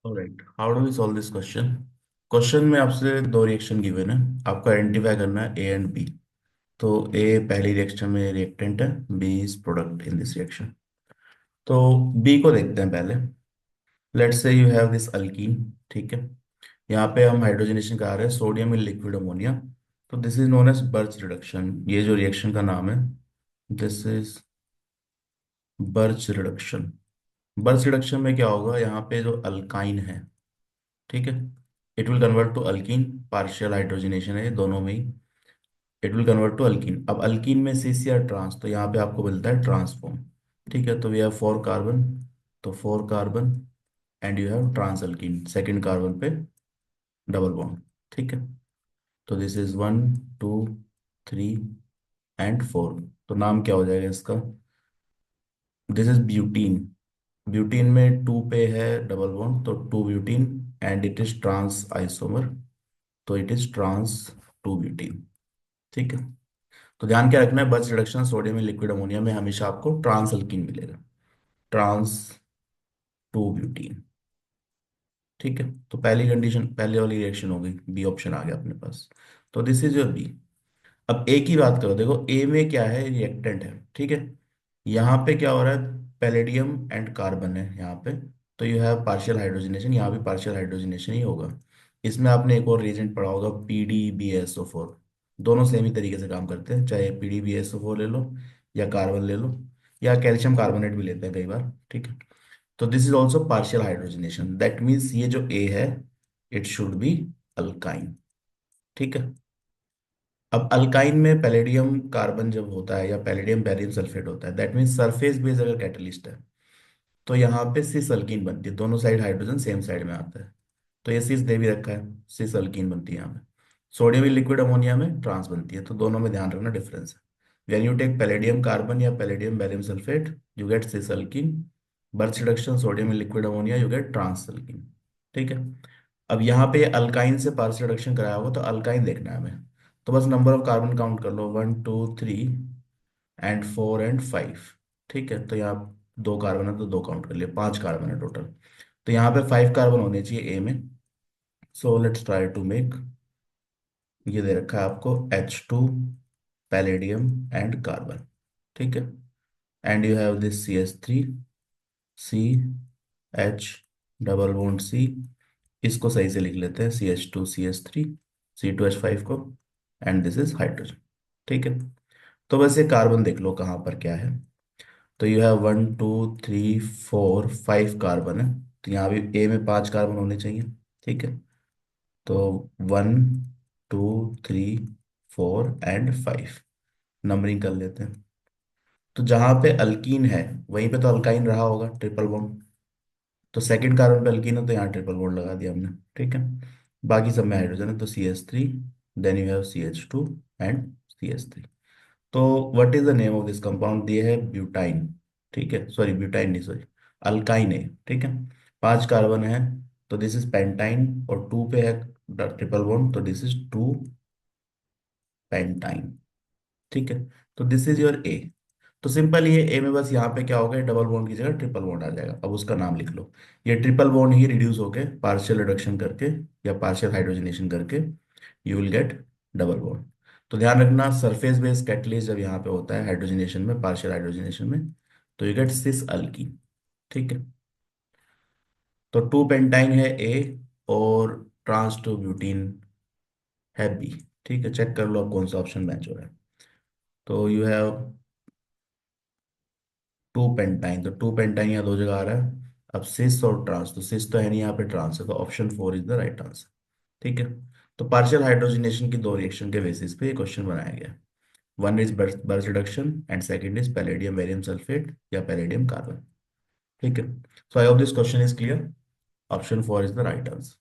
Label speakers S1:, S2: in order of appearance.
S1: Alright, how do we solve this question. Question में आपसे दो रिएक्शन गिवन है, आपको आइडेंटिफाई करना है ए एंड बी। तो ए पहली रिएक्शन में रिएक्टेंट है, B is product in this reaction. तो बी को देखते हैं पहले। Let's say you have this alkyne. ठीक है, यहाँ पे हम हाइड्रोजनेशन करा रहे हैं सोडियम इन लिक्विड अमोनिया। तो this is known as Birch reduction. ये जो रिएक्शन का नाम है, this is Birch reduction. Birch reduction में क्या होगा, यहाँ पे जो अल्काइन है, ठीक है, it will convert to alkene. Partial hydrogenation है ये दोनों में ही। It will convert to alkene. अब अल्कीन में सिस या ट्रांस, तो यहाँ पे आपको मिलता है ट्रांसफॉर्म। ठीक है, तो वी हैव 4 कार्बन। तो 4 carbon and you have trans alkene, second carbon पे डबल बॉन्ड। ठीक है, तो दिस इज 1 2 3 एंड 4। तो नाम क्या हो जाएगा इसका, दिस इज ब्यूटीन। ब्यूटीन में 2 पे है डबल बॉन्ड, तो 2 butene. And it is trans isomer, तो इट इज ट्रांस 2 ब्यूटीन। ठीक है, तो ध्यान क्या रखना है, Birch reduction sodium liquid ammonia में हमेशा आपको ट्रांस अल्कीन मिलेगा, ट्रांस 2 ब्यूटीन। ठीक है, तो पहली कंडीशन, पहले वाली रिएक्शन हो गई, बी ऑप्शन आ गया अपने पास। तो दिस इज योर बी। अब ए की बात करो, देखो ए में क्या है, रिएक्टेंट है। ठीक है, यहाँ पे क्या हो रहा है, पैलेडियम एंड कार्बन है यहाँ पे। तो यू हैव पार्शियल हाइड्रोजनेशन, यहाँ भी पार्शियल हाइड्रोजनेशन ही होगा। इसमें आपने एक और रिएजेंट पढ़ा होगा, PdBsO4। दोनों सेम ही तरीके से काम करते हैं, चाहे PdBsO4 ले लो या कार्बन ले लो, या कैल्शियम कार्बोनेट भी लेते हैं कई बार। ठीक है, तो this is also partial hydrogenation, that means ये जो ए है, इट शुड बी अल्काइन। ठीक है, अब अल्काइन में पैलेडियम कार्बन जब होता है या पैलेडियम बैरियम सल्फेट होता है, दैट मीन्स सरफेस बेस अगर कैटलिस्ट है, तो यहाँ पे सिस अल्कीन बनती है, दोनों साइड हाइड्रोजन सेम साइड में आता है। तो ये सिस दे भी रखा है, सिस अल्कीन बनती है यहाँ पे। सोडियम लिक्विड अमोनिया में ट्रांस बनती है, तो दोनों में ध्यान रखना डिफरेंस है। When you take palladium carbon या palladium barium sulphate, you get cis alkene. Birch reduction sodium liquid ammonia, you get trans alkene. ठीक है, अब यहाँ पे अल्काइन से पार्शियल रिडक्शन कराया होगा, तो अल्काइन देखना है हमें। तो बस नंबर ऑफ कार्बन काउंट कर लो, 1 2 3 एंड 4 एंड 5। ठीक है, तो यहाँ 2 कार्बन है तो 2 काउंट कर लिए, 5 कार्बन है टोटल। तो यहाँ पे 5 कार्बन होने चाहिए ए में। So let's try to make, ये दे रखा है आपको H2 पैलेडियम एंड कार्बन। ठीक है, and you have this CH3, C double bond C। इसको सही से लिख लेते हैं, CH2CH3, C2H5 को। And this is hydrogen. ठीक है, तो बस ये कार्बन देख लो कहाँ पर क्या है। तो यू हैव 1 2 3 4 5 कार्बन है। तो यहाँ भी ए में 5 कार्बन होने चाहिए। ठीक है, तो 1 2 3 4 एंड 5 नंबरिंग कर लेते हैं। तो जहाँ पे अल्कीन है, वहीं पे तो अल्काइन रहा होगा, ट्रिपल बॉन्ड। तो सेकंड कार्बन पे अल्कीन है, तो यहाँ ट्रिपल बॉन्ड लगा दिया हमने। ठीक है, बाकी सब में हाइड्रोजन है, तो CH3, then you have CH2 and CH3। तो what is the name of this compound, दिए है ब्यूटाइन। ठीक है, सॉरी ब्यूटाइन नहीं, सॉरी अल्काइन है। ठीक है, 5 कार्बन है, तो दिस इज पेंटाइन। और 2 पे है ट्रिपल बॉन्ड, तो दिस इज 2 पेंटाइन। ठीक है, तो दिस इज योर ए। तो सिंपल, ये ए में बस यहाँ पे क्या होगा, डबल बॉन्ड की जगह ट्रिपल बॉन्ड आ जाएगा। अब उसका नाम लिख लो। ये ट्रिपल बॉन्ड ही रिड्यूस होके पार्शियल रिडक्शन करके या पार्शियल हाइड्रोजनेशन करके you will get double bond. तो ध्यान रखना, सरफेस बेस कैटलिस्ट जब यहाँ पे होता है हाइड्रोजनेशन में, पार्शियल हाइड्रोजनेशन में, तो यू गेट सिस अल्कीन। ठीक है, तो 2 पेंटाइन है ए, और ट्रांस 2 ब्यूटीन है बी। ठीक है, चेक कर लो अब कौन सा ऑप्शन मैच हो रहा है। तो यू हैव 2 पेंटाइन, तो 2 पेंटाइन यहाँ दो जगह आ रहा है। अब सिस और ट्रांस, तो सिस तो है नहीं यहाँ पे, ट्रांस है, तो option 4 is the right answer. ठीक है, तो पार्शियल हाइड्रोजनेशन की दो रिएक्शन के बेसिस पे ये क्वेश्चन बनाया गया। One is Birch reduction and second is palladium barium sulphate या पैलेडियम कार्बन। ठीक है, so I hope this question is clear. Option 4 is the right answer.